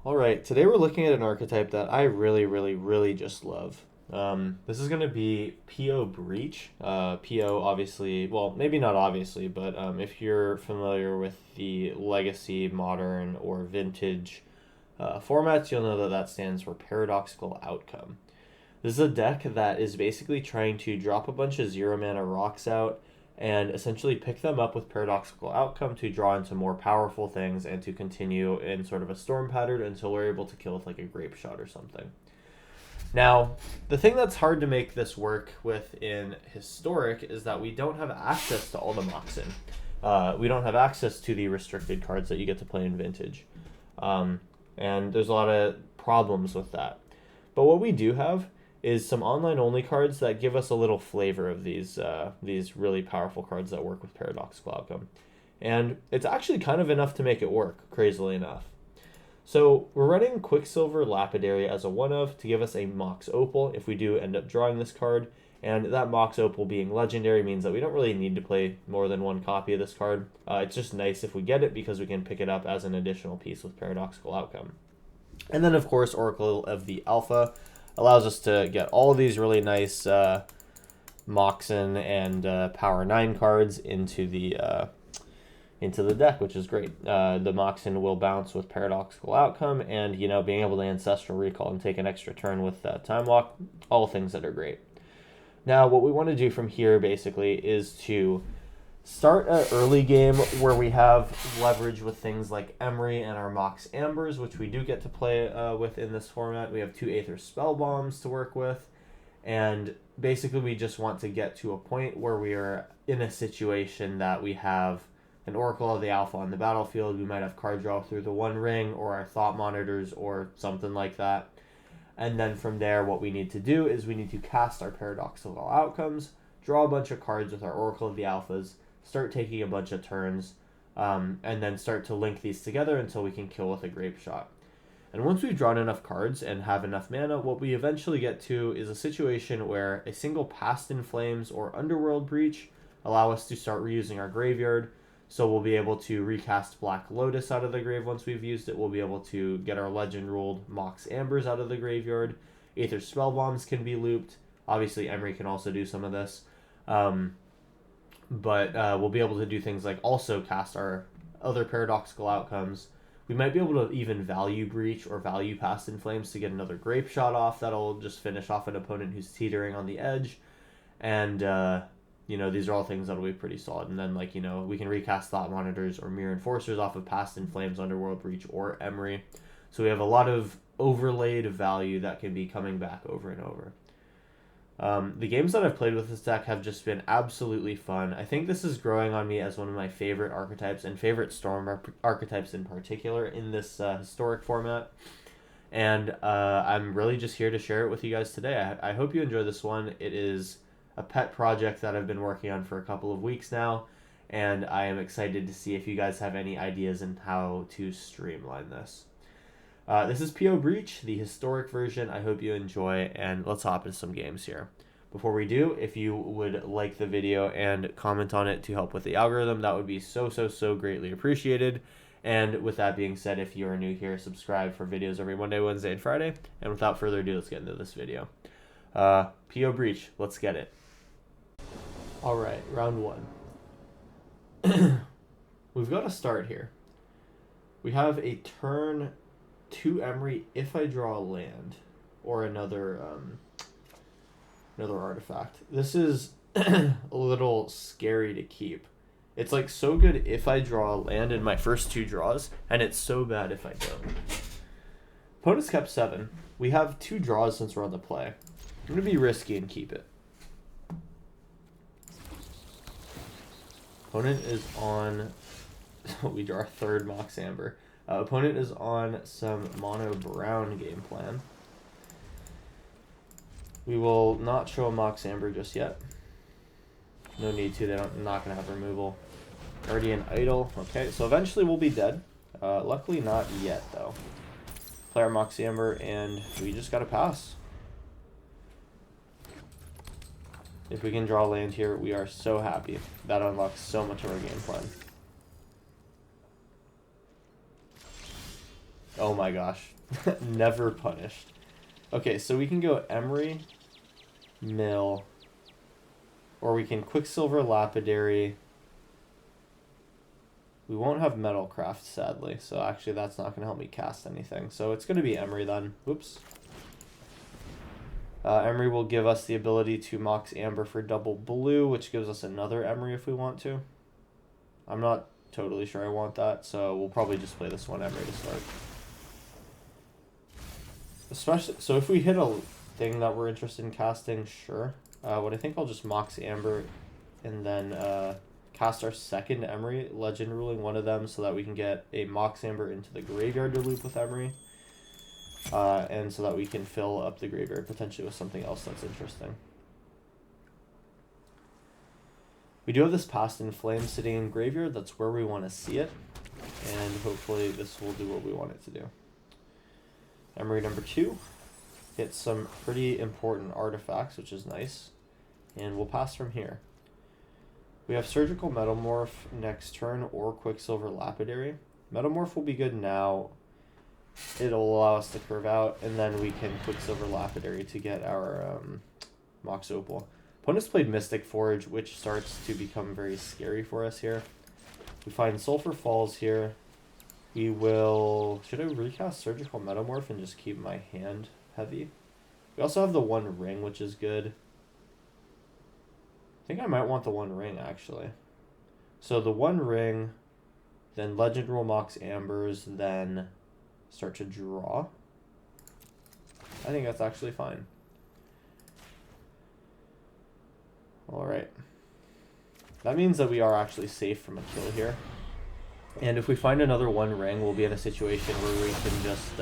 Alright, today we're looking at an archetype that I really just love. This is going to be PO Breach. PO obviously, well, maybe not obviously, but if you're familiar with the Legacy, Modern, or Vintage formats, you'll know that that stands for Paradoxical Outcome. This is a deck that is basically trying to drop a bunch of 0-mana rocks out and essentially pick them up with Paradoxical Outcome to draw into more powerful things and to continue in sort of a storm pattern until we're able to kill with like a Grape Shot or something. Now, the thing that's hard to make this work with in Historic is that we don't have access to all the Moxen. We don't have access to the restricted cards that you get to play in Vintage. And there's a lot of problems with that. But what we do have is some online-only cards that give us a little flavor of these really powerful cards that work with Paradoxical Outcome. And it's actually kind of enough to make it work, crazily enough. So we're running Quicksilver Lapidary as a one-of to give us a Mox Opal if we do end up drawing this card. And that Mox Opal being legendary means that we don't really need to play more than one copy of this card. It's just nice if we get it because we can pick it up as an additional piece with Paradoxical Outcome. And then, of course, Oracle of the Alpha allows us to get all of these really nice Moxen and Power 9 cards into the deck, which is great. The Moxen will bounce with Paradoxical Outcome, and being able to Ancestral Recall and take an extra turn with Time Walk, all things that are great. Now, what we want to do from here basically is to start an early game where we have leverage with things like Emery and our Mox Ambers, which we do get to play with in this format. We have 2 Aether Spell Bombs to work with, and basically we just want to get to a point where we are in a situation that we have an Oracle of the Alpha on the battlefield. We might have card draw through the One Ring or our Thought Monitors or something like that. And then from there, what we need to do is we need to cast our Paradoxical Outcomes, draw a bunch of cards with our Oracle of the Alphas, start taking a bunch of turns, and then start to link these together until we can kill with a Grape Shot. And once we've drawn enough cards and have enough mana, what we eventually get to is a situation where a single Past in Flames or Underworld Breach allow us to start reusing our graveyard. So we'll be able to recast Black Lotus out of the grave once we've used it. We'll be able to get our Legend-ruled Mox Ambers out of the graveyard. Aether Spell Bombs can be looped. Obviously, Emery can also do some of this. But we'll be able to do things like also cast our other Paradoxical Outcomes. We might be able to even value Breach or value Past in Flames to get another Grape Shot off. That'll just finish off an opponent who's teetering on the edge. And, these are all things that'll be pretty solid. And then, we can recast Thought Monitors or Mirror Enforcers off of Past in Flames, Underworld Breach, or Emery. So we have a lot of overlaid value that can be coming back over and over. The games that I've played with this deck have just been absolutely fun. I think this is growing on me as one of my favorite archetypes and favorite Storm archetypes in particular in this Historic format. And I'm really just here to share it with you guys today. I hope you enjoy this one. It is a pet project that I've been working on for a couple of weeks now, and I am excited to see if you guys have any ideas on how to streamline this. This is PO Breach, the Historic version. I hope you enjoy, and let's hop into some games here. Before we do, if you would like the video and comment on it to help with the algorithm, that would be so greatly appreciated. And with that being said, if you are new here, subscribe for videos every Monday, Wednesday, and Friday. And without further ado, let's get into this video. PO Breach, let's get it. Alright, round 1. We've got to start here. We have a turn 2 Emery if I draw a land or another artifact. This is a little scary to keep. It's like so good if I draw a land in my first 2 draws, and it's so bad if I don't. Opponent's kept 7. We have 2 draws since we're on the play. I'm going to be risky and keep it. Opponent is on... we draw our 3rd Mox Amber. Opponent is on some mono brown game plan. We will not show a Mox Amber just yet. No need to. They're not going to have removal. Guardian Idol. Okay, so eventually we'll be dead. Luckily not yet, though. Play our Mox Amber, and we just got to pass. If we can draw land here, we are so happy. That unlocks so much of our game plan. Oh my gosh. Never punished. Okay, so we can go Emery, Mill, or we can Quicksilver Lapidary. We won't have Metalcraft, sadly, so actually that's not going to help me cast anything. So it's going to be Emery then. Whoops. Emery will give us the ability to Mox Amber for double blue, which gives us another Emery if we want to. I'm not totally sure I want that, so we'll probably just play this one Emery to start. Especially, so if we hit a thing that we're interested in casting, sure. What I think I'll just Mox Amber and then cast our second Emery, Legend ruling one of them, so that we can get a Mox Amber into the graveyard to loop with Emery. And so that we can fill up the graveyard potentially with something else that's interesting. We do have this Past in Flame sitting in graveyard. That's where we want to see it. And hopefully this will do what we want it to do. Emery number 2. Hit some pretty important artifacts, which is nice. And we'll pass from here. We have Surgical Metamorph next turn or Quicksilver Lapidary. Metamorph will be good now. It'll allow us to curve out, and then we can Quicksilver Lapidary to get our Mox Opal. Opponents played Mystic Forge, which starts to become very scary for us here. We find Sulfur Falls here. We will... Should I recast Surgical Metamorph and just keep my hand heavy? We also have the One Ring, which is good. I think I might want the One Ring, actually. So the One Ring, then Legend Rule Mox Ambers, then start to draw. I think that's actually fine. Alright. That means that we are actually safe from a kill here. And if we find another One Ring, we'll be in a situation where we can just...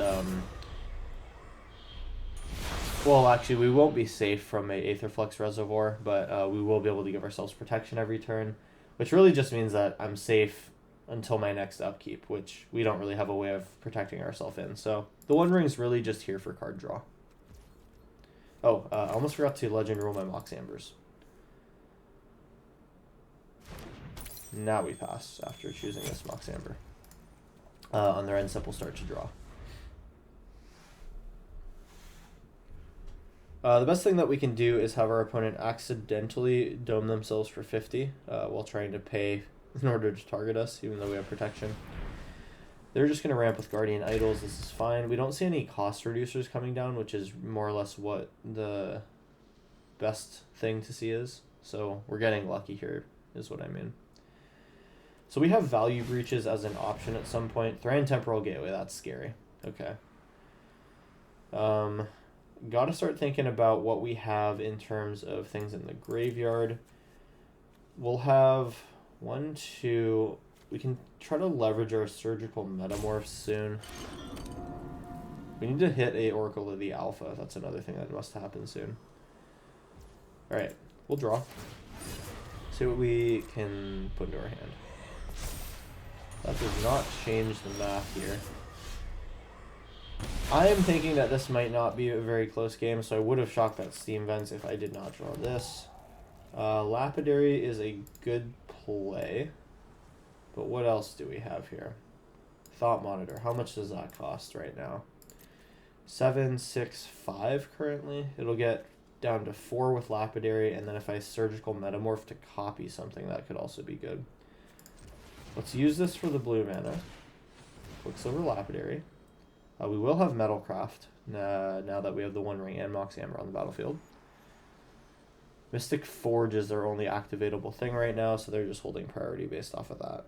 Well, actually, we won't be safe from a Aetherflux Reservoir, but we will be able to give ourselves protection every turn, which really just means that I'm safe until my next upkeep, which we don't really have a way of protecting ourselves in. So the One Ring's really just here for card draw. Oh, I almost forgot to Legend Rule my Mox Ambers. Now we pass after choosing this Mox Amber. On their end step, we'll start to draw. The best thing that we can do is have our opponent accidentally dome themselves for 50 while trying to pay in order to target us, even though we have protection. They're just going to ramp with Guardian Idols. This is fine. We don't see any cost reducers coming down, which is more or less what the best thing to see is. So we're getting lucky here, is what I mean. So we have Value Breaches as an option at some point. Thran Temporal Gateway, that's scary. Okay. Gotta start thinking about what we have in terms of things in the graveyard. We'll have 1, 2... We can try to leverage our Surgical Metamorphs soon. We need to hit a Oracle of the Alpha. That's another thing that must happen soon. Alright, we'll draw. See what we can put into our hand. That does not change the math here. I am thinking that this might not be a very close game, so I would have shocked that Steam Vents if I did not draw this. Lapidary is a good play. But what else do we have here? Thought Monitor. How much does that cost right now? 765 currently. It'll get down to 4 with Lapidary, and then if I Surgical Metamorph to copy something, that could also be good. Let's use this for the blue mana. Quicksilver Lapidary. We will have Metalcraft now that we have the One Ring and Mox Amber on the battlefield. Mystic Forge is their only activatable thing right now, so they're just holding priority based off of that.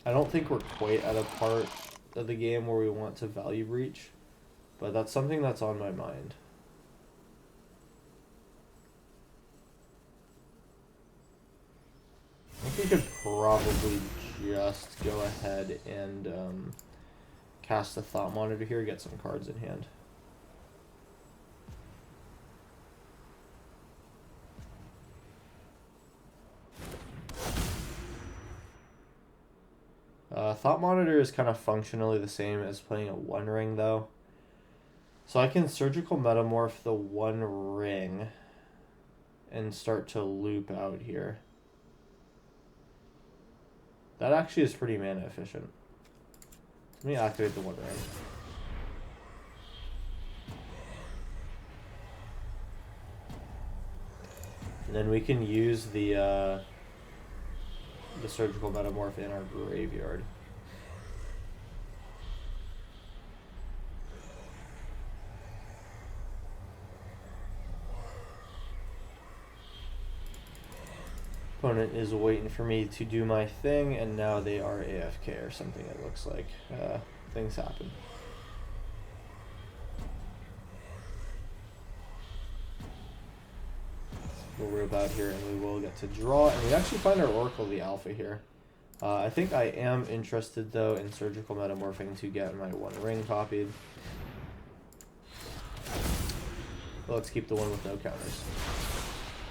I don't think we're quite at a part of the game where we want to Value Breach, but that's something that's on my mind. I think we could probably just go ahead and cast the Thought Monitor here, get some cards in hand. Thought Monitor is kind of functionally the same as playing a One Ring, though. So I can Surgical Metamorph the One Ring. and start to loop out here. That actually is pretty mana efficient. Let me activate the One Ring. And then we can use the Surgical Metamorph in our graveyard. Opponent is waiting for me to do my thing, and now they are AFK or something, it looks like. Things happen. We'll rope out here and we will get to draw, and we actually find our Oracle of the Alpha here. I think I am interested though in Surgical Metamorphing to get my One Ring copied. But let's keep the one with no counters.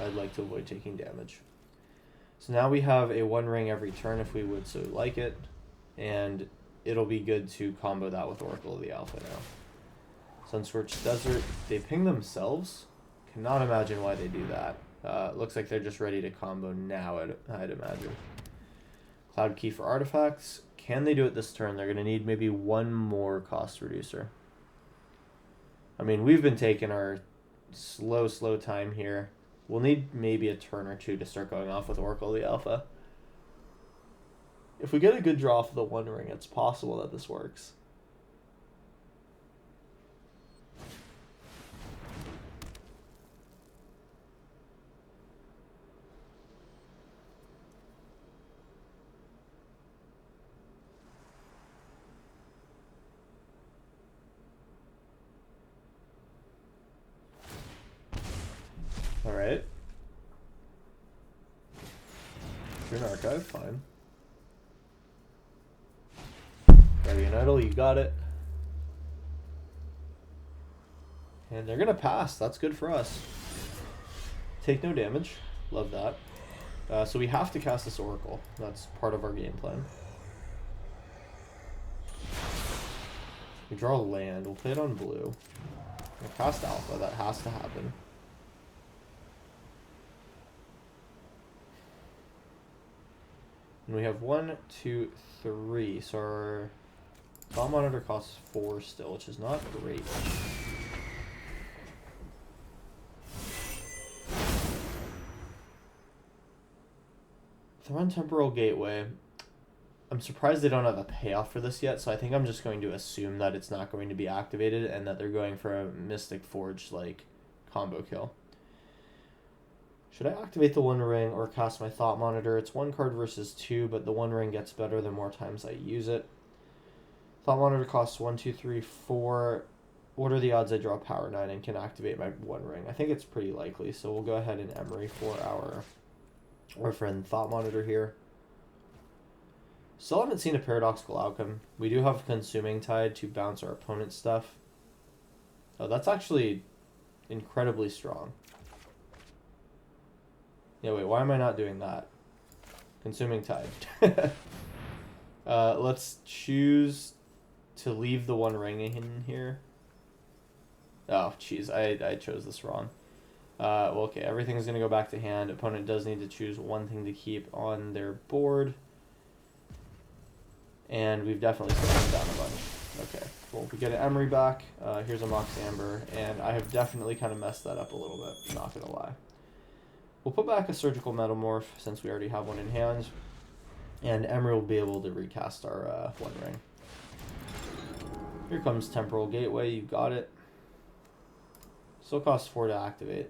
I'd like to avoid taking damage. So now we have a One Ring every turn if we would so like it, and it'll be good to combo that with Oracle of the Alpha now. Sunscorched Desert, they ping themselves. Cannot imagine why they do that. Looks like they're just ready to combo now, I'd imagine. Cloud Key for artifacts. Can they do it this turn? They're going to need maybe one more cost reducer. I mean, we've been taking our slow time here. We'll need maybe a turn or two to start going off with Oracle of the Alpha. If we get a good draw for the One Ring, it's possible that this works. Alright. You're an archive, fine. Guardian Idol, you got it. And they're gonna pass, that's good for us. Take no damage, love that. So we have to cast this Oracle, that's part of our game plan. We draw a land, we'll play it on blue. We'll cast Alpha, that has to happen. And we have 1, 2, 3. So our Thought Monitor costs 4 still, which is not great. Thrawn Temporal Gateway. I'm surprised they don't have a payoff for this yet, so I think I'm just going to assume that it's not going to be activated and that they're going for a Mystic Forge like combo kill. Should I activate the One Ring or cast my Thought Monitor? It's 1 card versus 2, but the One Ring gets better the more times I use it. Thought Monitor costs 1, 2, 3, 4. What are the odds I draw Power 9 and can activate my One Ring? I think it's pretty likely, so we'll go ahead and Emery for our friend Thought Monitor here. Still haven't seen a paradoxical outcome. We do have Consuming Tide to bounce our opponent's stuff. Oh, that's actually incredibly strong. Yeah, wait, why am I not doing that? Consuming Tide. Let's choose to leave the One Ring in here. Oh, jeez, I chose this wrong. Well, okay, everything's going to go back to hand. Opponent does need to choose one thing to keep on their board. And we've definitely slowed down a bunch. Okay, well, we get an Emery back. Here's a Mox Amber, and I have definitely kind of messed that up a little bit, not going to lie. We'll put back a Surgical Metamorph since we already have one in hand. And Emery will be able to recast our One Ring. Here comes Temporal Gateway, you got it. Still costs 4 to activate.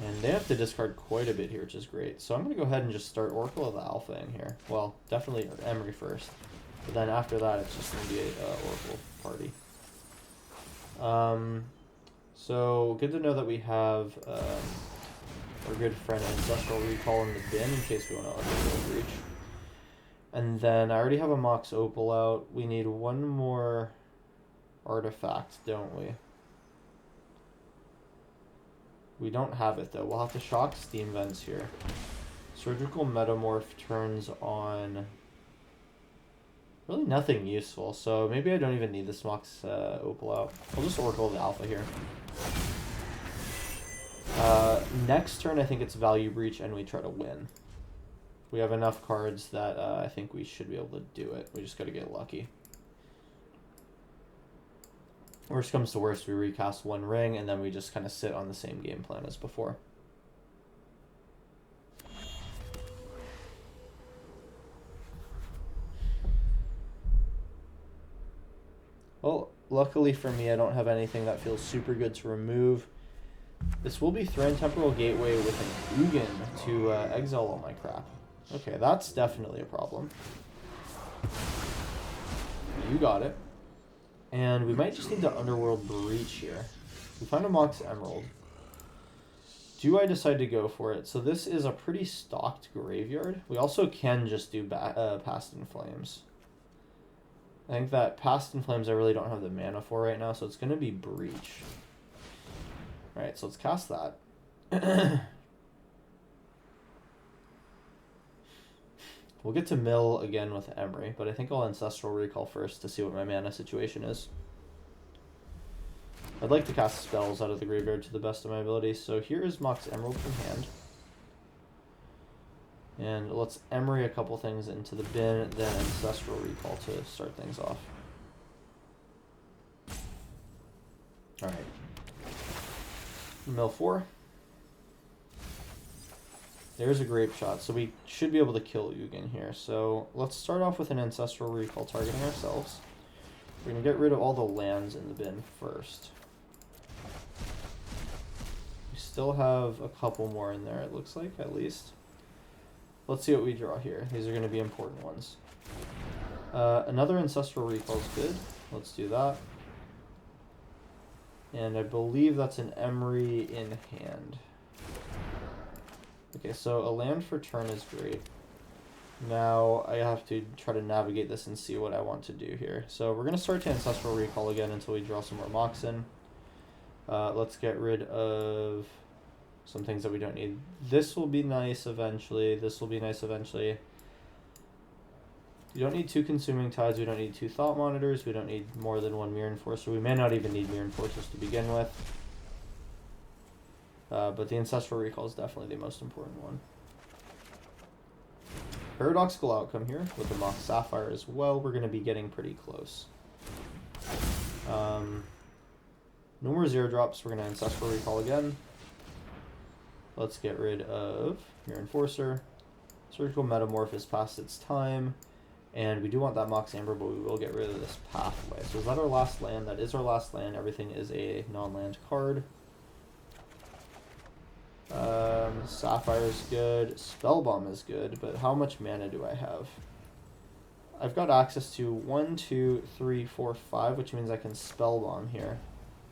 And they have to discard quite a bit here, which is great. So I'm going to go ahead and just start Oracle of the Alpha in here. Well, definitely Emery first. But then after that, it's just going to be a Oracle party. So good to know that we have our good friend Ancestral Recall in the bin in case we want to Underworld Breach. And then I already have a Mox Opal out. We need one more artifact, don't we? We don't have it though. We'll have to shock Steam Vents here. Surgical Metamorph turns on really nothing useful, so maybe I don't even need this Mox Opal out. I'll just Oracle the Alpha here. Next turn I think it's Value Breach and we try to win. We have enough cards that I think we should be able to do it. We just gotta get lucky. Worst comes to worst, we recast one ring and then we just kind of sit on the same game plan as before. Well, luckily for me, I don't have anything that feels super good to remove. This will be Thran Temporal Gateway with an Ugin to exile all my crap. Okay, that's definitely a problem. You got it. And we might just need to Underworld Breach here. We found a Mox Emerald. Do I decide to go for it? So this is a pretty stocked graveyard. We also can just do Past in Flames. I think that Past in Flames I really don't have the mana for right now, so it's going to be Breach. Alright, so let's cast that. We'll get to mill again with Emery, but I think I'll Ancestral Recall first to see what my mana situation is. I'd like to cast spells out of the graveyard to the best of my ability, so here is Mox Emerald from hand. And let's Emery a couple things into the bin, then Ancestral Recall to start things off. Alright. Mill 4. There's a Grape Shot, so we should be able to kill Ugin here. So let's start off with an Ancestral Recall targeting ourselves. We're going to get rid of all the lands in the bin first. We still have a couple more in there, it looks like, at least. Let's see what we draw here. These are going to be important ones. Another Ancestral Recall is good. Let's do that. And I believe that's an Emery in hand. Okay, so a land for turn is great. Now I have to try to navigate this and see what I want to do here. So we're going to start to Ancestral Recall again until we draw some more Mox in. Let's get rid of some things that we don't need. This will be nice eventually. This will be nice eventually. You don't need 2 Consuming Tides. We don't need 2 Thought Monitors. We don't need more than 1 Mirror Enforcer. We may not even need Mirror Enforcers to begin with. But the Ancestral Recall is definitely the most important one. Paradoxical Outcome here with the Mox Sapphire as well. We're going to be getting pretty close. No more 0-drops. We're going to Ancestral Recall again. Let's get rid of Mirror Enforcer. Surgical Metamorph is past its time. And we do want that Mox Amber, but we will get rid of this Pathway. So is that our last land? That is our last land. Everything is a non-land card. Sapphire is good. Spellbomb is good, but how much mana do I have? I've got access to 1, 2, 3, 4, 5, which means I can Spellbomb here.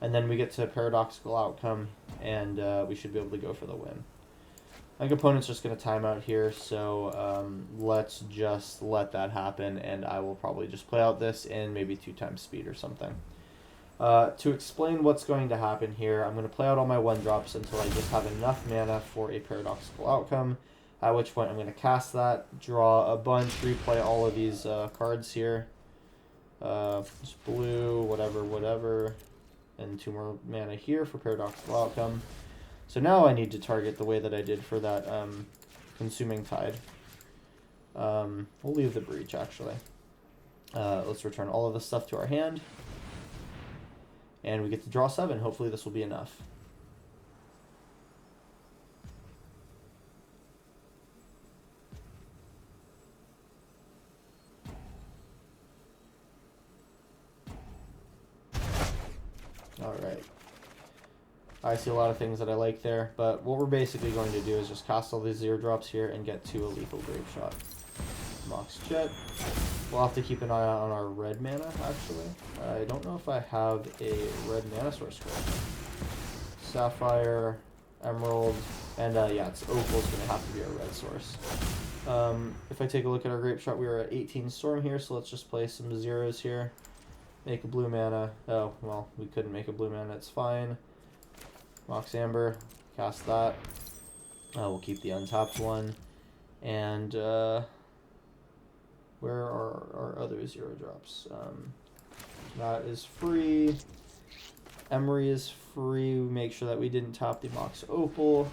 And then we get to Paradoxical Outcome, and we should be able to go for the win. My opponent's just going to time out here, so let's just let that happen, and I will probably just play out this in maybe 2 times speed or something. To explain what's going to happen here, I'm going to play out all my 1-drops until I just have enough mana for a Paradoxical Outcome, at which point I'm going to cast that, draw a bunch, replay all of these cards here. Just blue, whatever, and 2 more mana here for Paradoxical Outcome. So now I need to target the way that I did for that Consuming Tide. We'll leave the Breach, actually. Let's return all of this stuff to our hand. And we get to draw 7. Hopefully this will be enough. Alright. I see a lot of things that I like there, but what we're basically going to do is just cast all these 0-drops here and get to a lethal Grape Shot. Mox Jet. We'll have to keep an eye out on our red mana, actually. I don't know if I have a red mana source currently. Sapphire, Emerald, and yeah, it's Opal is going to have to be our red source. If I take a look at our Grape Shot, we are at 18 Storm here, so let's just play some 0s here. Make a blue mana. Oh, well, we couldn't make a blue mana, it's fine. Mox Amber, cast that. We'll keep the untapped one. And where are our other 0 drops? That is free. Emery is free. We make sure that we didn't top the Mox Opal.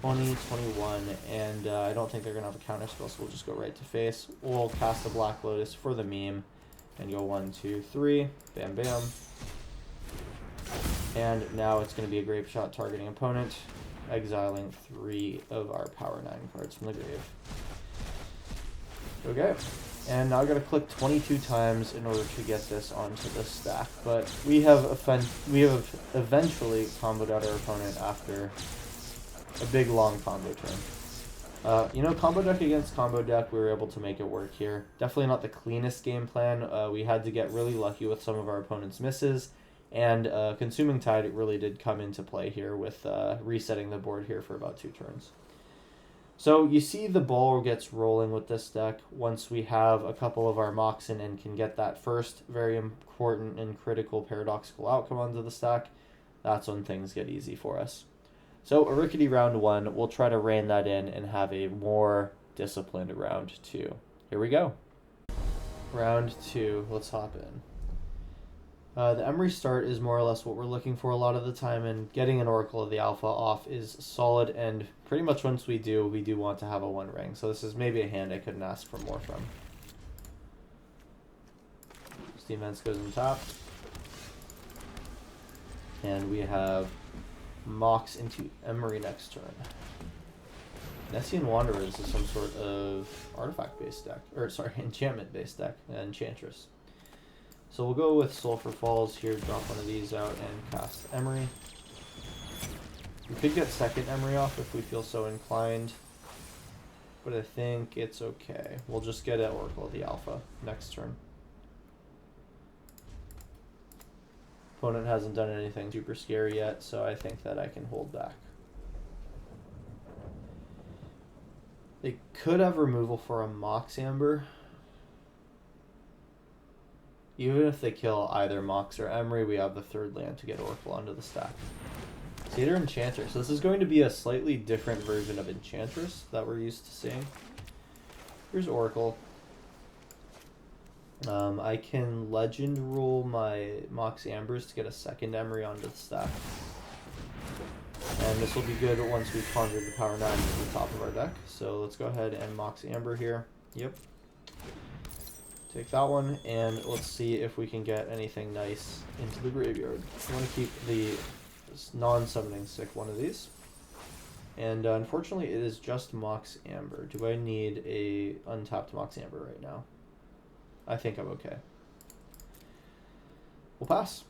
20, 21, and I don't think they're going to have a counter spell, so we'll just go right to face. We'll cast the Black Lotus for the meme and go 1, 2, 3. Bam, bam. And now it's going to be a grave shot targeting opponent, exiling 3 of our power 9 cards from the grave. Okay, and now I got to click 22 times in order to get this onto the stack, but we have eventually comboed out our opponent after a big long combo turn. You know, combo deck against combo deck, we were able to make it work here. Definitely not the cleanest game plan. We had to get really lucky with some of our opponent's misses, and Consuming Tide really did come into play here with resetting the board here for about 2 turns. So you see the ball gets rolling with this deck once we have a couple of our Moxen and can get that first very important and critical paradoxical outcome onto the stack. That's when things get easy for us. So a rickety round 1, we'll try to rein that in and have a more disciplined round 2. Here we go. Round 2, let's hop in. The Emery start is more or less what we're looking for a lot of the time, and getting an Oracle of the Alpha off is solid, and pretty much once we do want to have a 1 ring. So this is maybe a hand I couldn't ask for more from. Steam Vents goes on top. And we have Mox into Emery next turn. Nessian Wanderers is some sort of artifact-based deck, or sorry, enchantment-based deck, Enchantress. So we'll go with Sulphur Falls here, drop one of these out, and cast Emery. We could get second Emery off if we feel so inclined, but I think it's okay. We'll just get an Oracle of the Alpha next turn. Opponent hasn't done anything super scary yet, so I think that I can hold back. They could have removal for a Mox Amber. Even if they kill either Mox or Emery, we have the 3rd land to get Oracle onto the stack. Cedar Enchantress. So this is going to be a slightly different version of Enchantress that we're used to seeing. Here's Oracle. I can Legend Rule my Mox Ambers to get a 2nd Emery onto the stack. And this will be good once we conjure the power 9 to the top of our deck. So let's go ahead and Mox Amber here. Yep. Take that one, and let's see if we can get anything nice into the graveyard. I want to keep the non-summoning stick one of these. And unfortunately, it is just Mox Amber. Do I need a untapped Mox Amber right now? I think I'm okay. We'll pass.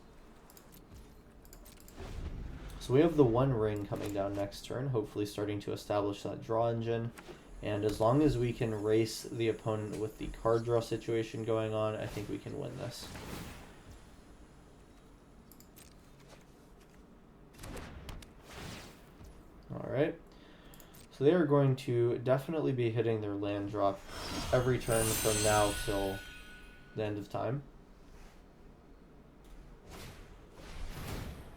So we have the 1 ring coming down next turn, hopefully starting to establish that draw engine. And as long as we can race the opponent with the card draw situation going on, I think we can win this. Alright. So they are going to definitely be hitting their land drop every turn from now till the end of time.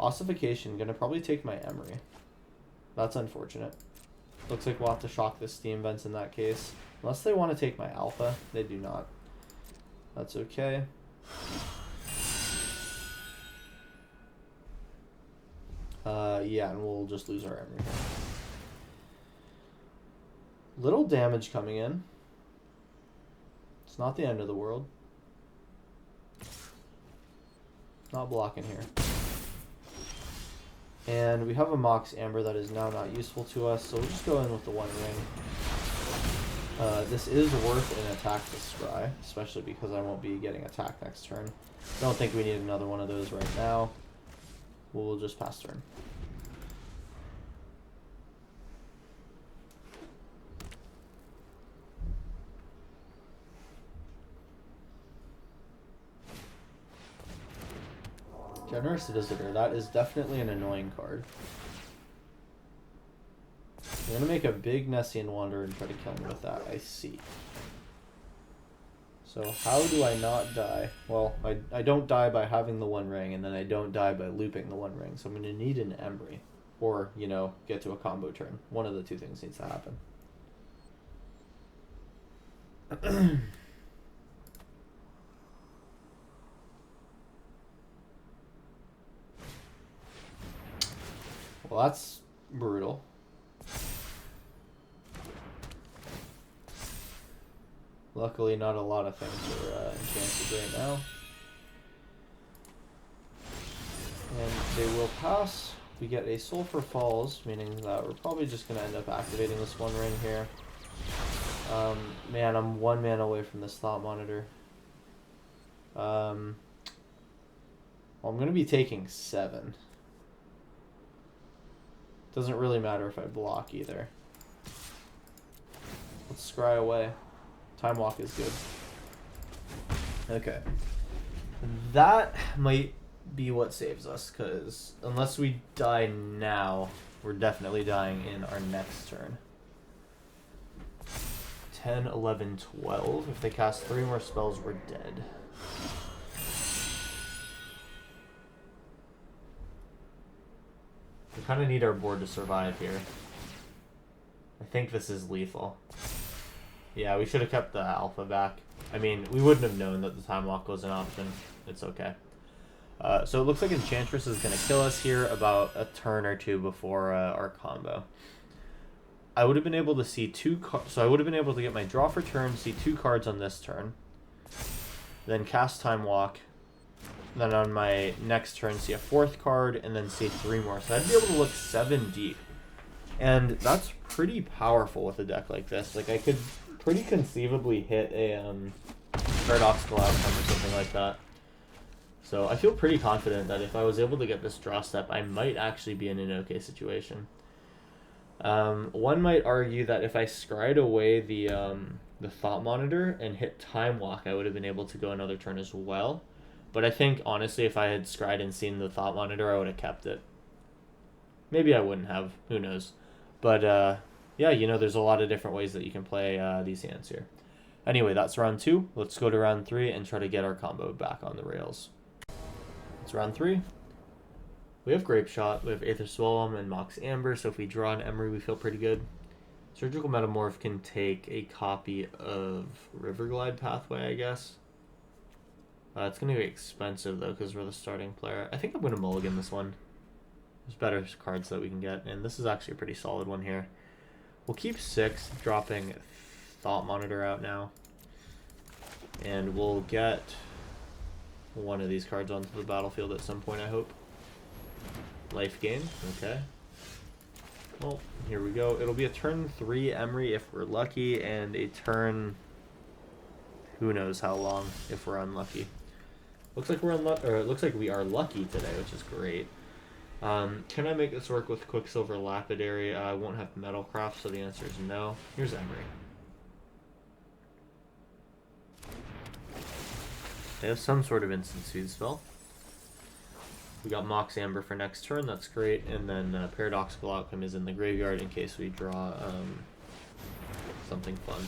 Ossification, gonna probably take my Emery. That's unfortunate. Looks like we'll have to shock the Steam Vents in that case. Unless they want to take my Alpha, they do not. That's okay. Yeah, and we'll just lose our Emery here. Little damage coming in. It's not the end of the world. Not blocking here. And we have a Mox Amber that is now not useful to us, so we'll just go in with the 1 ring. This is worth an attack to Scry, especially because I won't be getting attacked next turn. Don't think we need another one of those right now. We'll just pass turn. Generous Visitor, that is definitely an annoying card. I'm going to make a big Nessian Wanderer and try to kill him with that, I see. So how do I not die? Well, I don't die by having the 1 ring, and then I don't die by looping the 1 ring, so I'm going to need an Emery. Or, you know, get to a combo turn. One of the 2 things needs to happen. Well, that's brutal. Luckily, not a lot of things are enchanted right now. And they will pass. We get a Sulphur Falls, meaning that we're probably just going to end up activating this one ring here. Man, I'm 1 mana away from this Thought Monitor. Well, I'm going to be taking 7. Doesn't really matter if I block either. Let's scry away. Time Walk is good. Okay. That might be what saves us, because unless we die now, we're definitely dying in our next turn. 10, 11, 12. If they cast 3 more spells, we're dead. We kind of need our board to survive here. I think this is lethal. Yeah, we should have kept the alpha back. I mean, we wouldn't have known that the Time Walk was an option. It's okay. So it looks like Enchantress is going to kill us here about a turn or two before our combo. I would have been able to see 2 cards. So I would have been able to get my draw for turn, see 2 cards on this turn. Then cast Time Walk. Then on my next turn, see a 4th card, and then see 3 more. So I'd be able to look 7 deep. And that's pretty powerful with a deck like this. Like, I could pretty conceivably hit a paradoxical outcome or something like that. So I feel pretty confident that if I was able to get this draw step, I might actually be in an okay situation. One might argue that if I scried away the Thought Monitor and hit Time Walk, I would have been able to go another turn as well. But I think, honestly, if I had scried and seen the Thought Monitor, I would have kept it. Maybe I wouldn't have. Who knows? But, yeah, you know, there's a lot of different ways that you can play these hands here. Anyway, that's round 2. Let's go to round 3 and try to get our combo back on the rails. It's round 3. We have Grape Shot, we have Aether Swellum, and Mox Amber, so if we draw an Emery, we feel pretty good. Surgical Metamorph can take a copy of Riverglide Pathway, I guess. It's going to be expensive, though, because we're the starting player. I think I'm going to mulligan this one. There's better cards that we can get, and this is actually a pretty solid one here. We'll keep 6, dropping Thought Monitor out now. And we'll get one of these cards onto the battlefield at some point, I hope. Life gain, okay. Well, here we go. It'll be a turn 3 Emery if we're lucky, and a turn who knows how long if we're unlucky. Looks like we're unlucky, or it looks like we are lucky today, which is great. Can I make this work with Quicksilver Lapidary? I won't have Metalcraft, so the answer is no. Here's Emery. They have some sort of instant speed spell. We got Mox Amber for next turn, that's great. And then Paradoxical Outcome is in the graveyard in case we draw something fun.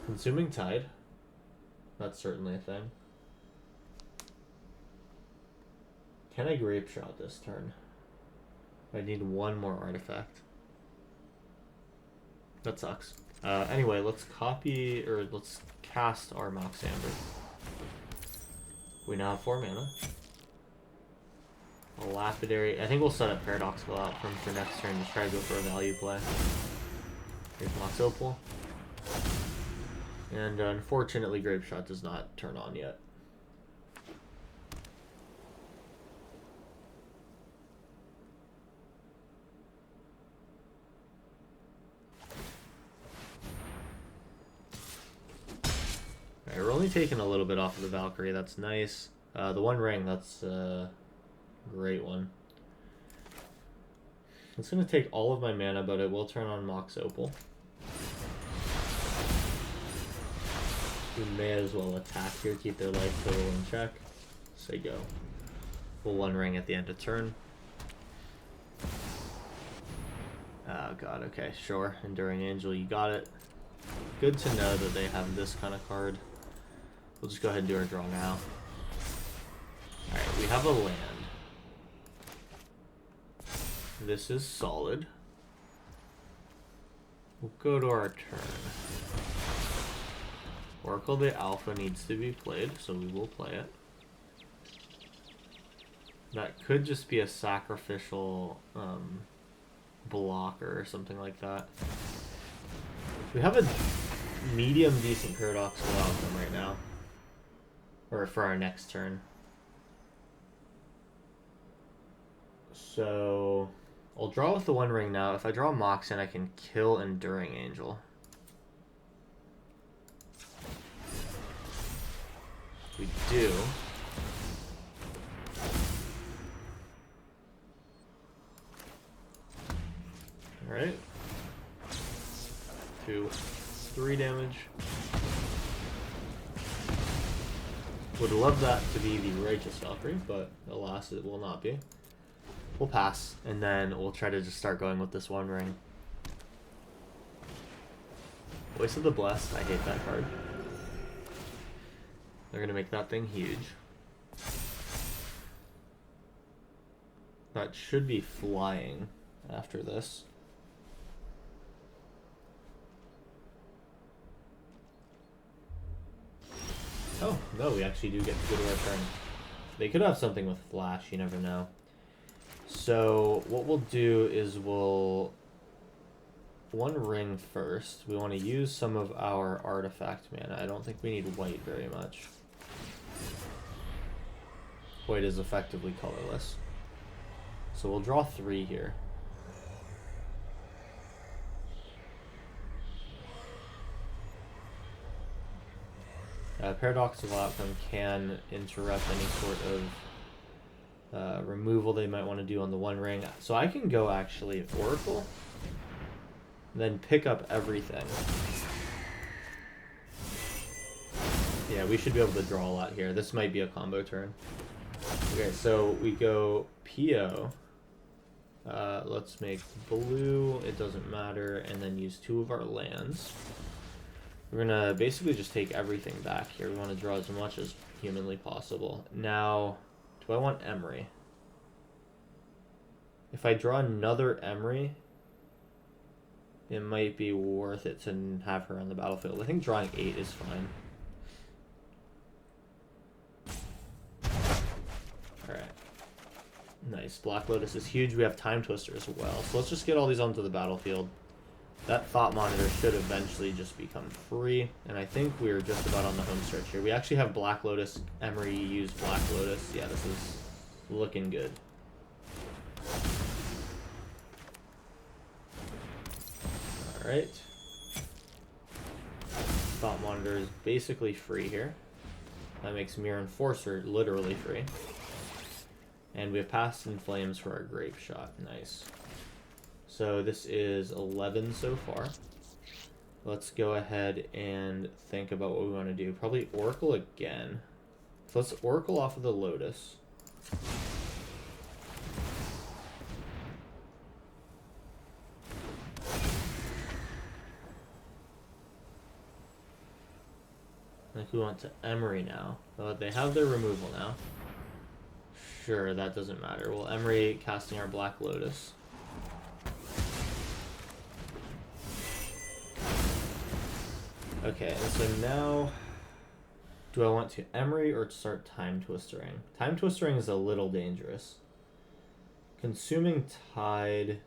Consuming Tide. That's certainly a thing. Can I Grape Shot this turn? I need 1 more artifact. That sucks. Anyway, let's copy, or let's cast our Mox Amber. We now have 4 mana. A Lapidary. I think we'll set up Paradoxical Outcome for next turn to try to go for a value play. Here's Mox Opal. And unfortunately, Grape Shot does not turn on yet. Alright, we're only taking a little bit off of the Valkyrie. That's nice. The 1 ring, that's a great one. It's going to take all of my mana, but it will turn on Mox Opal. We may as well attack here, keep their life total in check. Say go. We'll 1 ring at the end of turn. Oh god, okay, sure. Enduring Angel, you got it. Good to know that they have this kind of card. We'll just go ahead and do our draw now. Alright, we have a land. This is solid. We'll go to our turn. Oracle the Alpha needs to be played, so we will play it. That could just be a sacrificial blocker or something like that. We have a medium decent paradoxical outcome right now. Or for our next turn. So I'll draw with the One Ring now. If I draw Moxen, I can kill Enduring Angel. We do. Alright. 2, 3 damage. Would love that to be the Righteous Valkyrie, but alas, it will not be. We'll pass, and then we'll try to just start going with this One Ring. Voice of the Blessed, I hate that card. They're going to make that thing huge. That should be flying after this. Oh, no, we actually do get to go to our turn. They could have something with Flash, you never know. So, what we'll do is we'll One Ring first. We want to use some of our artifact mana. I don't think we need white very much. White is effectively colorless. So we'll draw 3 here. Paradoxical Outcome can interrupt any sort of removal they might want to do on the One Ring. So I can go actually Oracle, then pick up everything. Yeah, we should be able to draw a lot here. This might be a combo turn. Okay, so we go PO. Let's make blue, it doesn't matter, and then use 2 of our lands. We're gonna basically just take everything back here. We want to draw as much as humanly possible. Now, do I want Emery? If I draw another Emery, it might be worth it to have her on the battlefield. I think drawing 8 is fine. Alright. Nice. Black Lotus is huge. We have Time Twister as well. So let's just get all these onto the battlefield. That Thought Monitor should eventually just become free. And I think we're just about on the home stretch here. We actually have Black Lotus. Emery used Black Lotus. Yeah, this is looking good. Alright. Thought Monitor is basically free here. That makes Mirror Enforcer literally free. And we have Past in Flames for our Grape Shot. Nice. So this is 11 so far. Let's go ahead and think about what we want to do. Probably Oracle again. So let's Oracle off of the Lotus. I think we want to Emery now. But they have their removal now. Sure, that doesn't matter. Well, Emery casting our Black Lotus. Okay, and so now, do I want to Emery or start Time Twistering? Time Twistering is a little dangerous. Consuming Tide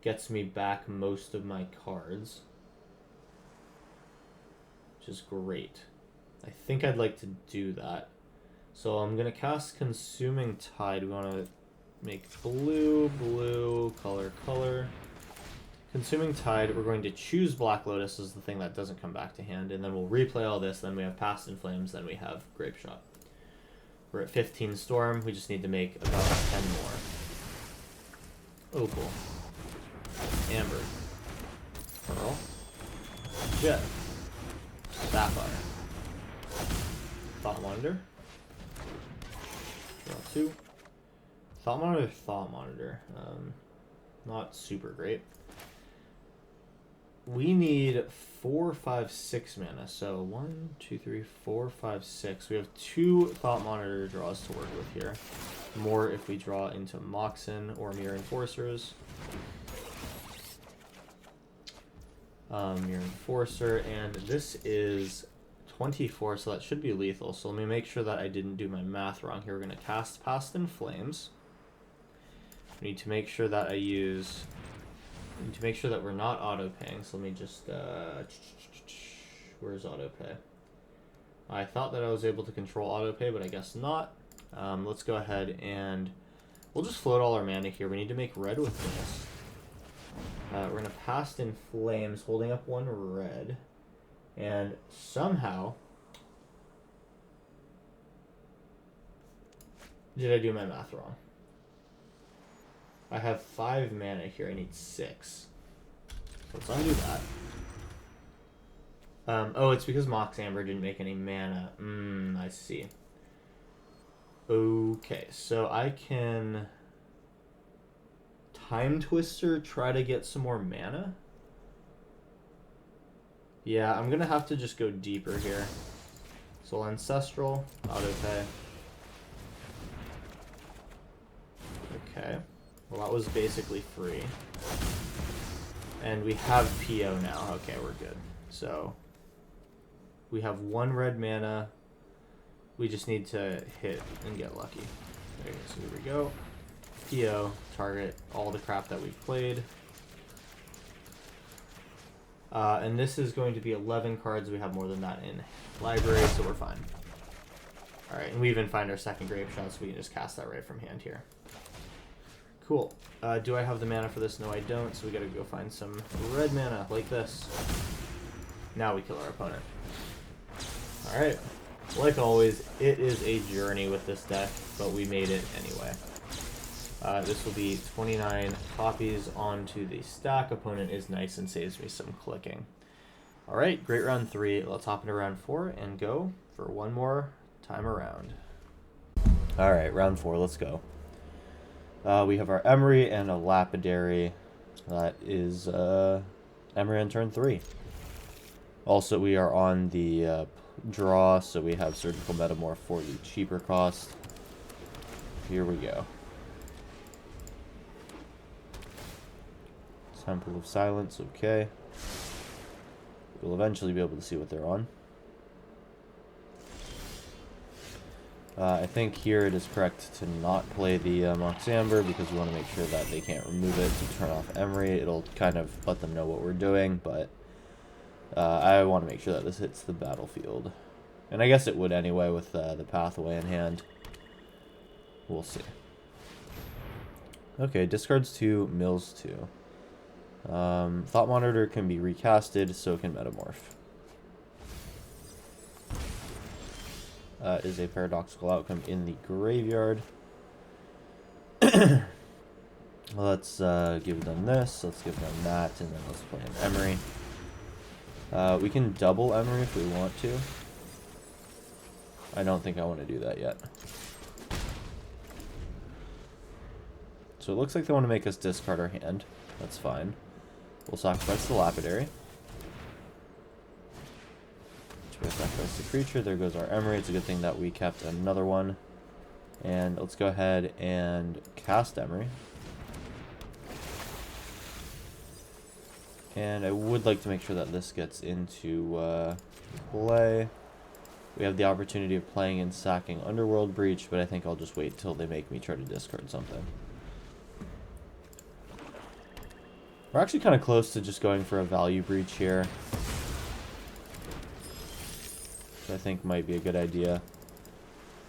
gets me back most of my cards, which is great. I think I'd like to do that. So I'm going to cast Consuming Tide. We want to make blue, blue, color, color. Consuming Tide, we're going to choose Black Lotus as the thing that doesn't come back to hand, and then we'll replay all this, then we have Past in Flames, then we have Grape Shot. We're at 15 Storm, we just need to make about 10 more. Opal. Amber. Pearl. Jet. Sapphire. Thought Monitor. Draw 2. Thought Monitor, Thought Monitor. Not super great. We need 4, 5, 6 mana. So 1, 2, 3, 4, 5, 6. We have 2 Thought Monitor draws to work with here. More if we draw into Moxen or Mirror Enforcers. Your Enforcer, and this is 24, so that should be lethal. So let me make sure that I didn't do my math wrong here. We're going to cast Past in Flames. We need to make sure that we're not auto-paying. So let me just, where's auto-pay? I thought that I was able to control auto-pay, but I guess not. Let's go ahead and we'll just float all our mana here. We need to make red with this. We're going to Past in Flames, holding up 1 red. And somehow... Did I do my math wrong? I have 5 mana here. I need 6. Let's undo that. Oh, it's because Mox Amber didn't make any mana. I see. Okay, so I can... Time Twister, try to get some more mana? Yeah, I'm gonna have to just go deeper here. So Ancestral, auto-pay. Okay. Well, that was basically free. And we have PO now. Okay, we're good. So, we have 1 red mana. We just need to hit and get lucky. Okay, so here we go. PO, target all the crap that we've played. And this is going to be 11 cards. We have more than that in library, so we're fine. Alright, and we even find our second Grave Shot, so we can just cast that right from hand here. Cool. Do I have the mana for this? No, I don't, so we gotta go find some red mana, like this. Now we kill our opponent. Alright. Like always, it is a journey with this deck, but we made it anyway. This will be 29 copies onto the stack. Opponent is nice and saves me some clicking. Alright, great round 3. Let's hop into round 4 and go for one more time around. Alright, round 4, let's go. We have our Emery and a Lapidary. That is Emery on turn 3. Also, we are on the draw, so we have Surgical Metamorph for the cheaper cost. Here we go. Temple of Silence, okay. We'll eventually be able to see what they're on. I think here it is correct to not play the Mox Amber because we want to make sure that they can't remove it to turn off Emery. It'll kind of let them know what we're doing, but I want to make sure that this hits the battlefield. And I guess it would anyway with the Pathway in hand. We'll see. Okay, discards 2, mills 2. Thought Monitor can be recasted, so can Metamorph. Is a paradoxical outcome in the graveyard. Let's give them this, let's give them that, and then let's play an Emery. We can double Emery if we want to. I don't think I want to do that yet. So it looks like they want to make us discard our hand. That's fine. We'll sacrifice the Lapidary. To sacrifice the creature. There goes our Emery. It's a good thing that we kept another one. And let's go ahead and cast Emery. And I would like to make sure that this gets into play. We have the opportunity of playing and sacking Underworld Breach, but I think I'll just wait till they make me try to discard something. We're actually kind of close to just going for a value breach here. Which I think might be a good idea.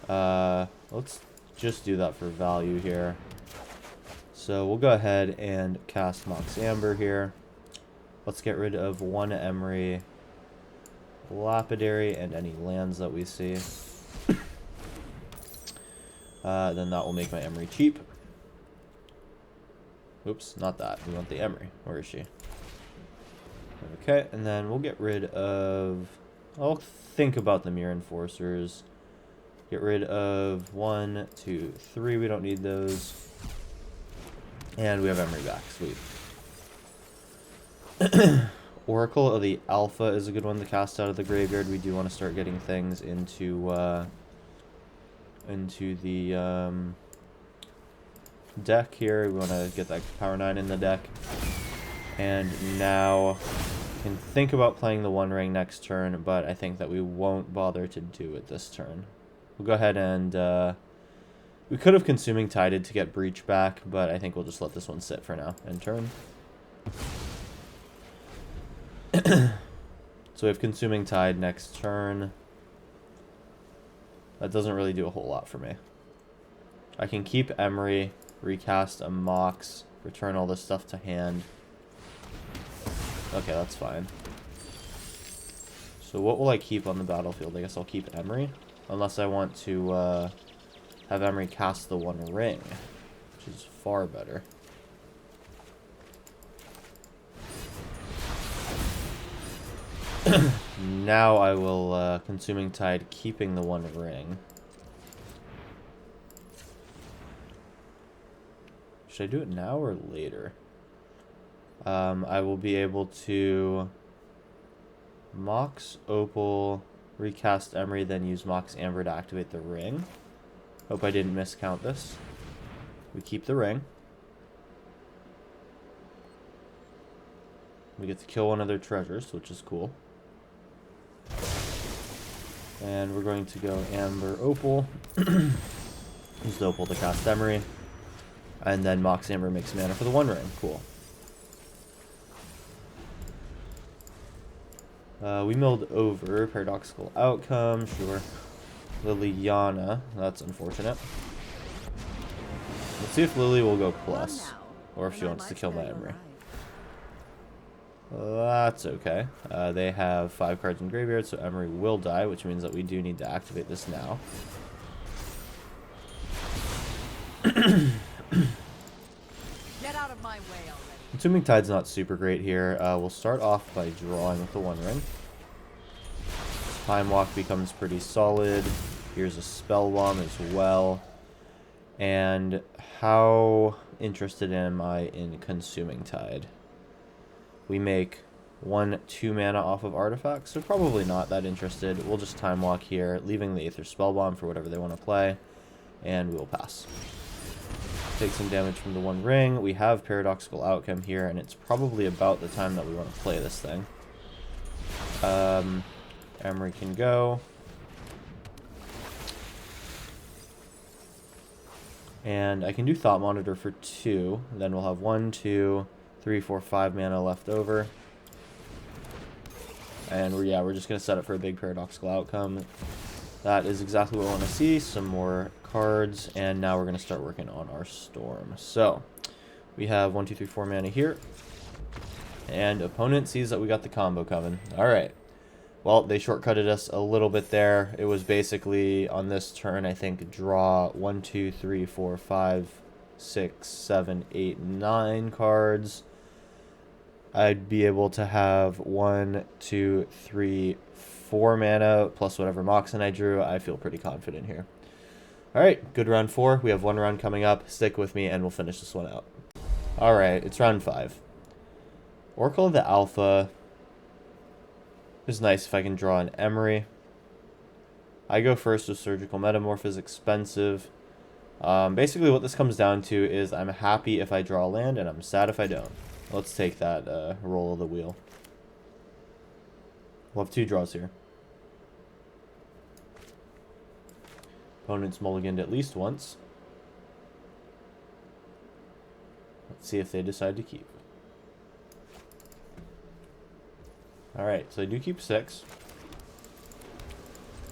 Let's just do that for value here. So we'll go ahead and cast Mox Amber here. Let's get rid of 1 Emery, Lapidary, and any lands that we see. Then that will make my Emery cheap. Oops, not that. We want the Emery. Where is she? Okay, and then we'll get rid of... I'll think about the Mirror Enforcers. Get rid of 1, 2, 3. We don't need those. And we have Emery back. Sweet. Oracle of the Alpha is a good one to cast out of the graveyard. We do want to start getting things into the deck here. We want to get that Power 9 in the deck. And now can think about playing the One Ring next turn, but I think that we won't bother to do it this turn. We'll go ahead and... we could have Consuming Tided to get Breach back, but I think we'll just let this one sit for now. End turn. So we have Consuming Tide next turn. That doesn't really do a whole lot for me. I can keep Emery, recast a Mox, return all this stuff to hand. Okay, that's fine. So what will I keep on the battlefield? I guess I'll keep Emery. Unless I want to have Emery cast the One Ring, which is far better. Now I will Consuming Tide, keeping the One Ring. Should I do it now or later? I will be able to Mox Opal, recast Emery, then use Mox Amber to activate the ring. Hope I didn't miscount this. We keep the ring. We get to kill one of their treasures, which is cool. And we're going to go Amber Opal. Use the Opal to cast Emery. And then Mox Amber makes mana for the One Ring. Cool. We milled over. Paradoxical Outcome, sure. Liliana, that's unfortunate. Let's see if Lily will go plus, or if she wants to kill my Emery. That's okay. They have 5 cards in graveyard, so Emery will die, which means that we do need to activate this now. Get out of my way already. Consuming Tide's not super great here. We'll start off by drawing with the One Ring. Time Walk becomes pretty solid. Here's a Spell Bomb as well. And how interested am I in Consuming Tide? We make 1/2 mana off of artifacts, so probably not that interested. We'll just Time Walk here, leaving the Aether Spellbomb for whatever they want to play, and we'll pass. Take some damage from the One Ring. We have Paradoxical Outcome here, and it's probably about the time that we want to play this thing. Emery can go. And I can do Thought Monitor for 2. Then we'll have 1, 2, 3, 4, 5 mana left over. And we're just going to set up for a big Paradoxical Outcome. That is exactly what we want to see. Some more cards. And now we're going to start working on our Storm. So, we have 1, 2, 3, 4 mana here. And opponent sees that we got the combo coming. Alright. Well, they shortcutted us a little bit there. It was basically, on this turn, I think, draw 1, 2, 3, 4, 5, 6, 7, 8, 9 cards. I'd be able to have 1, 2, 3, 4 mana, plus whatever Moxen I drew. I feel pretty confident here. Alright, good round 4. We have one round coming up. Stick with me, and we'll finish this one out. Alright, it's round 5. Oracle of the Alpha... It's nice if I can draw an Emery. I go first with Surgical Metamorph is expensive. Basically what this comes down to is I'm happy if I draw a land and I'm sad if I don't. Let's take that roll of the wheel. We'll have 2 draws here. Opponent's mulliganed at least once. Let's see if they decide to keep. Alright, so I do keep 6.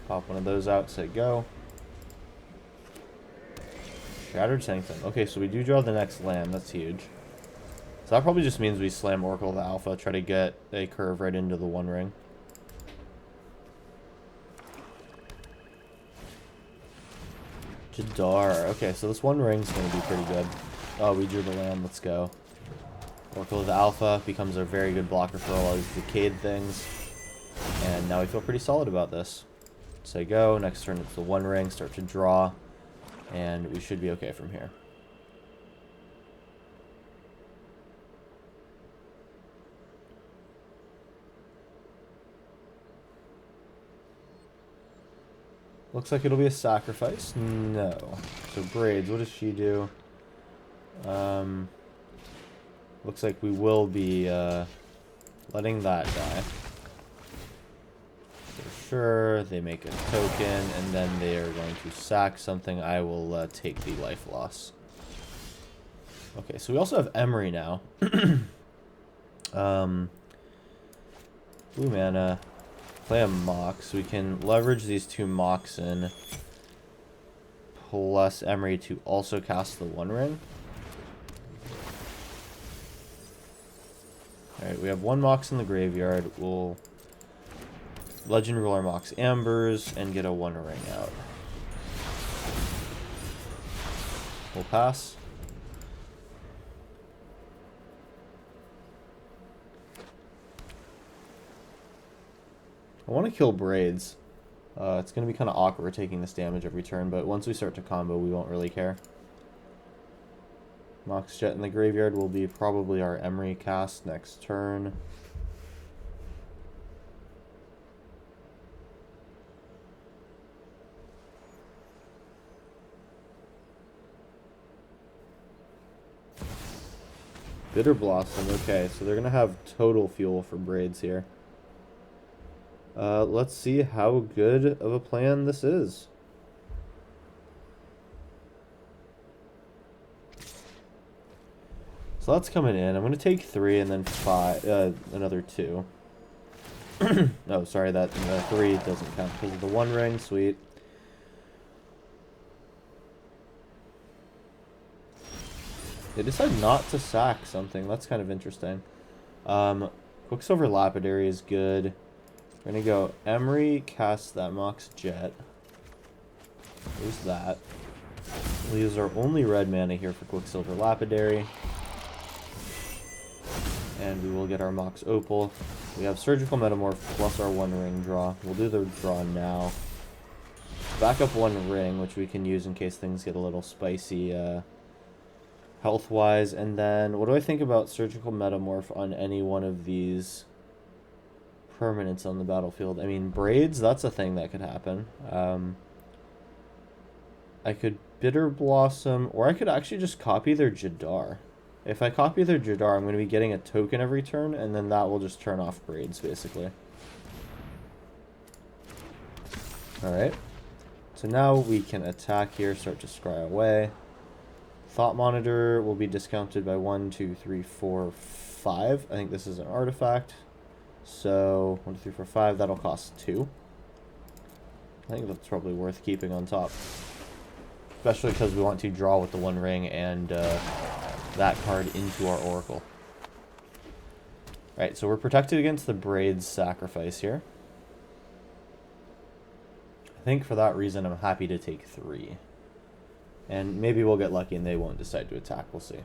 Pop one of those out, say go. Shattered Sanctum. Okay, so we do draw the next land. That's huge. So that probably just means we slam Oracle of the Alpha, try to get a curve right into the One Ring. Jadar. Okay, so this One Ring's going to be pretty good. Oh, we drew the land. Let's go. Oracle of the Alpha becomes a very good blocker for all these decayed things. And now we feel pretty solid about this. Say go. Next turn it's the One Ring. Start to draw. And we should be okay from here. Looks like it'll be a sacrifice. No. So Braids, what does she do? Looks like we will be letting that die. For sure, they make a token, and then they are going to sack something. I will take the life loss. Okay, so we also have Emery now. Blue mana. Play a Mox. We can leverage these 2 Mox in. Plus Emery to also cast the One Ring. Alright, we have 1 Mox in the graveyard. We'll Legend Ruler Mox Ambers and get a One Ring out. We'll pass. I want to kill Braids. It's going to be kind of awkward taking this damage every turn, but once we start to combo, we won't really care. Mox Jet in the graveyard will be probably our Emery cast next turn. Bitter Blossom, okay, so they're going to have total fuel for Braids here. Let's see how good of a plan this is. So that's coming in. I'm going to take 3 and then 5, another 2. Oh, sorry, that 3 doesn't count because of the One Ring. Sweet. They decide not to sack something. That's kind of interesting. Quicksilver Lapidary is good. We're going to go Emery, cast that Mox Jet. There's that. We'll use our only red mana here for Quicksilver Lapidary. And we will get our Mox Opal. We have Surgical Metamorph plus our One Ring draw. We'll do the draw now. Back up One Ring, which we can use in case things get a little spicy health-wise. And then, what do I think about Surgical Metamorph on any one of these permanents on the battlefield? I mean, Braids, that's a thing that could happen. I could Bitter Blossom, or I could actually just copy their Jadar. If I copy their Jadar, I'm going to be getting a token every turn, and then that will just turn off Braids, basically. Alright. So now we can attack here, start to scry away. Thought Monitor will be discounted by 1, 2, 3, 4, 5. I think this is an artifact. So, 1, 2, 3, 4, 5, that'll cost 2. I think that's probably worth keeping on top. Especially because we want to draw with the One Ring and that card into our Oracle. Alright, so we're protected against the Braids sacrifice here. I think for that reason I'm happy to take 3. And maybe we'll get lucky and they won't decide to attack, we'll see.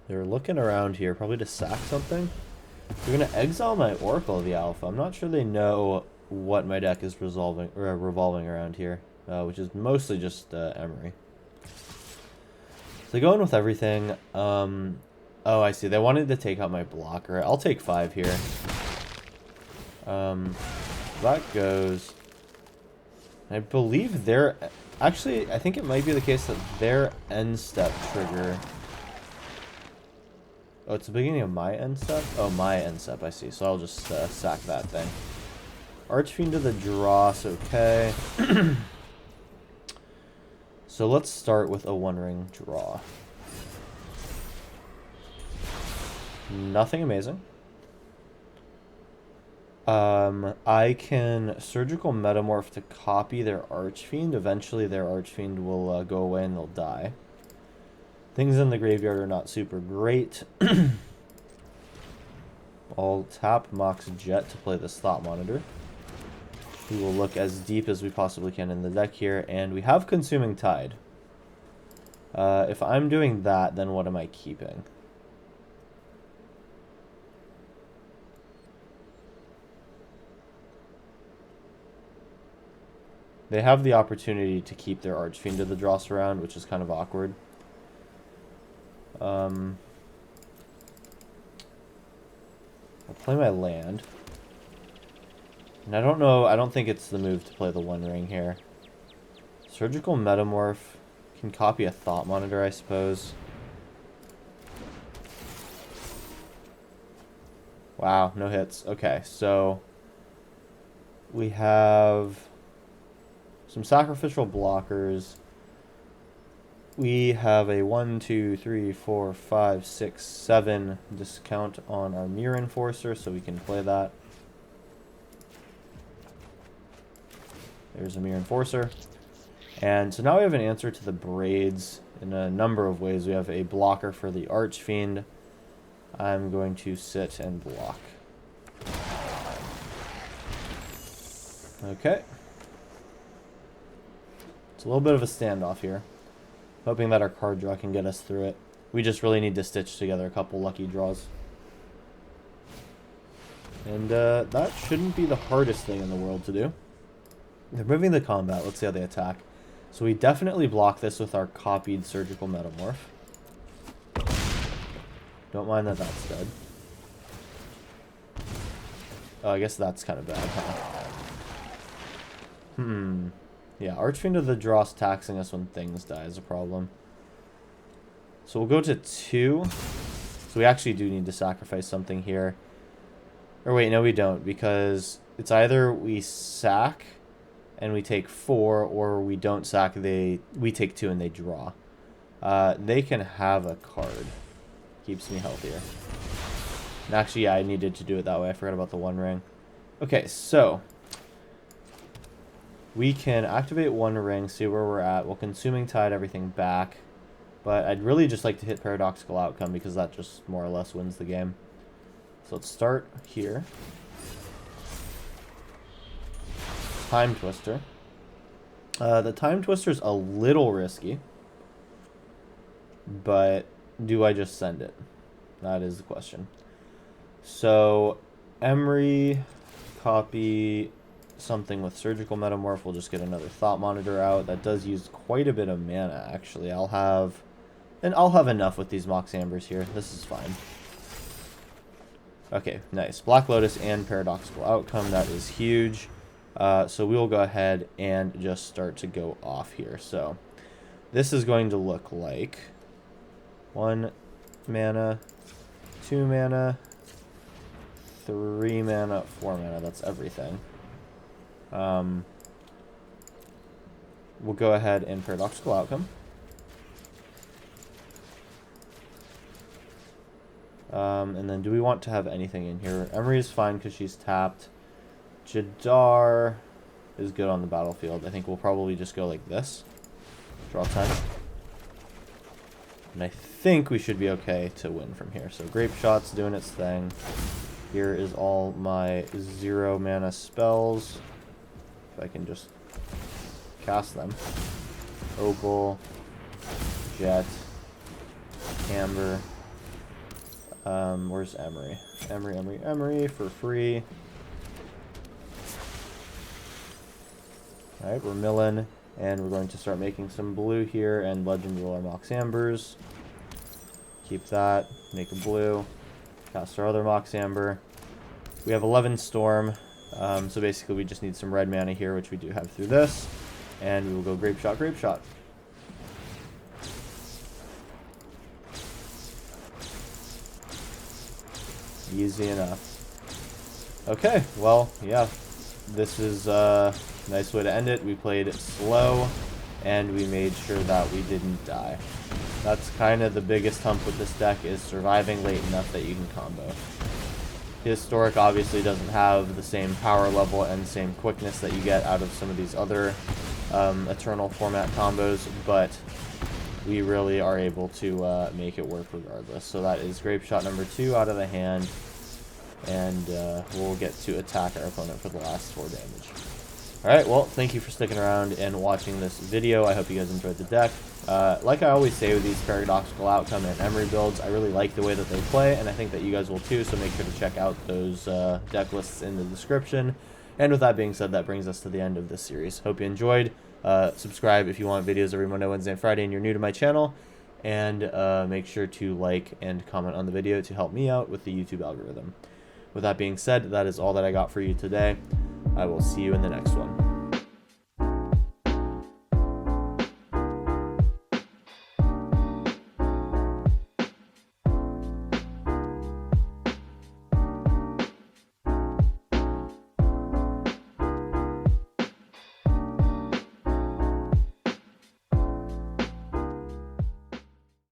They're looking around here, probably to sack something. They're going to exile my Oracle of the Alpha. I'm not sure they know what my deck is revolving around here, which is mostly just Emery. So they go in with everything. Oh, I see. They wanted to take out my blocker. I'll take 5 here. That goes. I believe they're... Actually, I think it might be the case that their end step trigger... Oh, it's the beginning of my end step? Oh, my end step, I see. So I'll just sack that thing. Archfiend to the dross, okay. So let's start with a One Ring draw. Nothing amazing. I can Surgical Metamorph to copy their Archfiend. Eventually their Archfiend will go away and they'll die. Things in the graveyard are not super great. I'll tap Mox Jet to play this Thought Monitor. We will look as deep as we possibly can in the deck here, and we have Consuming Tide. If I'm doing that, then what am I keeping? They have the opportunity to keep their Archfiend to the dross around, which is kind of awkward. I'll play my land. And I don't know, I don't think it's the move to play the One Ring here. Surgical Metamorph can copy a Thought Monitor, I suppose. Wow, no hits. Okay, so we have some sacrificial blockers. We have a 1, 2, 3, 4, 5, 6, 7 discount on our Mirror Enforcer, so we can play that. There's a Mirror Enforcer. And so now we have an answer to the Braids in a number of ways. We have a blocker for the Archfiend. I'm going to sit and block. Okay. It's a little bit of a standoff here. Hoping that our card draw can get us through it. We just really need to stitch together a couple lucky draws. And that shouldn't be the hardest thing in the world to do. They're moving the combat. Let's see how they attack. So we definitely block this with our copied Surgical Metamorph. Don't mind that that's dead. Oh, I guess that's kind of bad, huh? Yeah, Archfiend of the Dross taxing us when things die is a problem. So we'll go to 2. So we actually do need to sacrifice something here. Or wait, no we don't, because it's either we sack and we take 4, or we don't sack, we take 2 and they draw. They can have a card. Keeps me healthier. And actually, yeah, I needed to do it that way. I forgot about the One Ring. Okay, so we can activate One Ring, see where we're at. We'll Consuming Tide everything back. But I'd really just like to hit Paradoxical Outcome because that just more or less wins the game. So let's start here. Time Twister. The Time Twister's a little risky. But do I just send it? That is the question. So Emery, copy something with Surgical Metamorph. We'll just get another Thought Monitor out. That does use quite a bit of mana, actually. I'll have enough with these Mox Ambers here. This is fine. Okay, nice. Black Lotus and Paradoxical Outcome. That is huge. So we will go ahead and just start to go off here. So this is going to look like 1 mana, 2 mana, 3 mana, 4 mana. That's everything. We'll go ahead and Paradoxical Outcome. And then do we want to have anything in here? Emery is fine because she's tapped. Jadar is good on the battlefield. I think we'll probably just go like this. Draw 10. And I think we should be okay to win from here. So Grape Shot's doing its thing. Here is all my 0 mana spells. If I can just cast them. Opal, Jet, Amber. Where's Emery? Emery for free. Alright, we're milling, and we're going to start making some blue here, and Legend Roll our Mox Ambers. Keep that, make a blue, cast our other Mox Amber. We have 11 Storm, so basically we just need some red mana here, which we do have through this, and we will go Grape Shot, Grape Shot. Easy enough. Okay, well, yeah, this is a nice way to end it. We played it slow, and we made sure that we didn't die. That's kind of the biggest hump with this deck, is surviving late enough that you can combo. Historic obviously doesn't have the same power level and same quickness that you get out of some of these other Eternal format combos, but we really are able to make it work regardless. So that is Grape Shot number 2 out of the hand, and we'll get to attack our opponent for the last 4 damage. Alright, well, thank you for sticking around and watching this video. I hope you guys enjoyed the deck. Like I always say with these Paradoxical Outcome and Emery builds, I really like the way that they play, and I think that you guys will too, so make sure to check out those deck lists in the description. And with that being said, that brings us to the end of this series. Hope you enjoyed. Subscribe if you want videos every Monday, Wednesday, and Friday, and you're new to my channel. And make sure to like and comment on the video to help me out with the YouTube algorithm. With that being said, that is all that I got for you today. I will see you in the next one.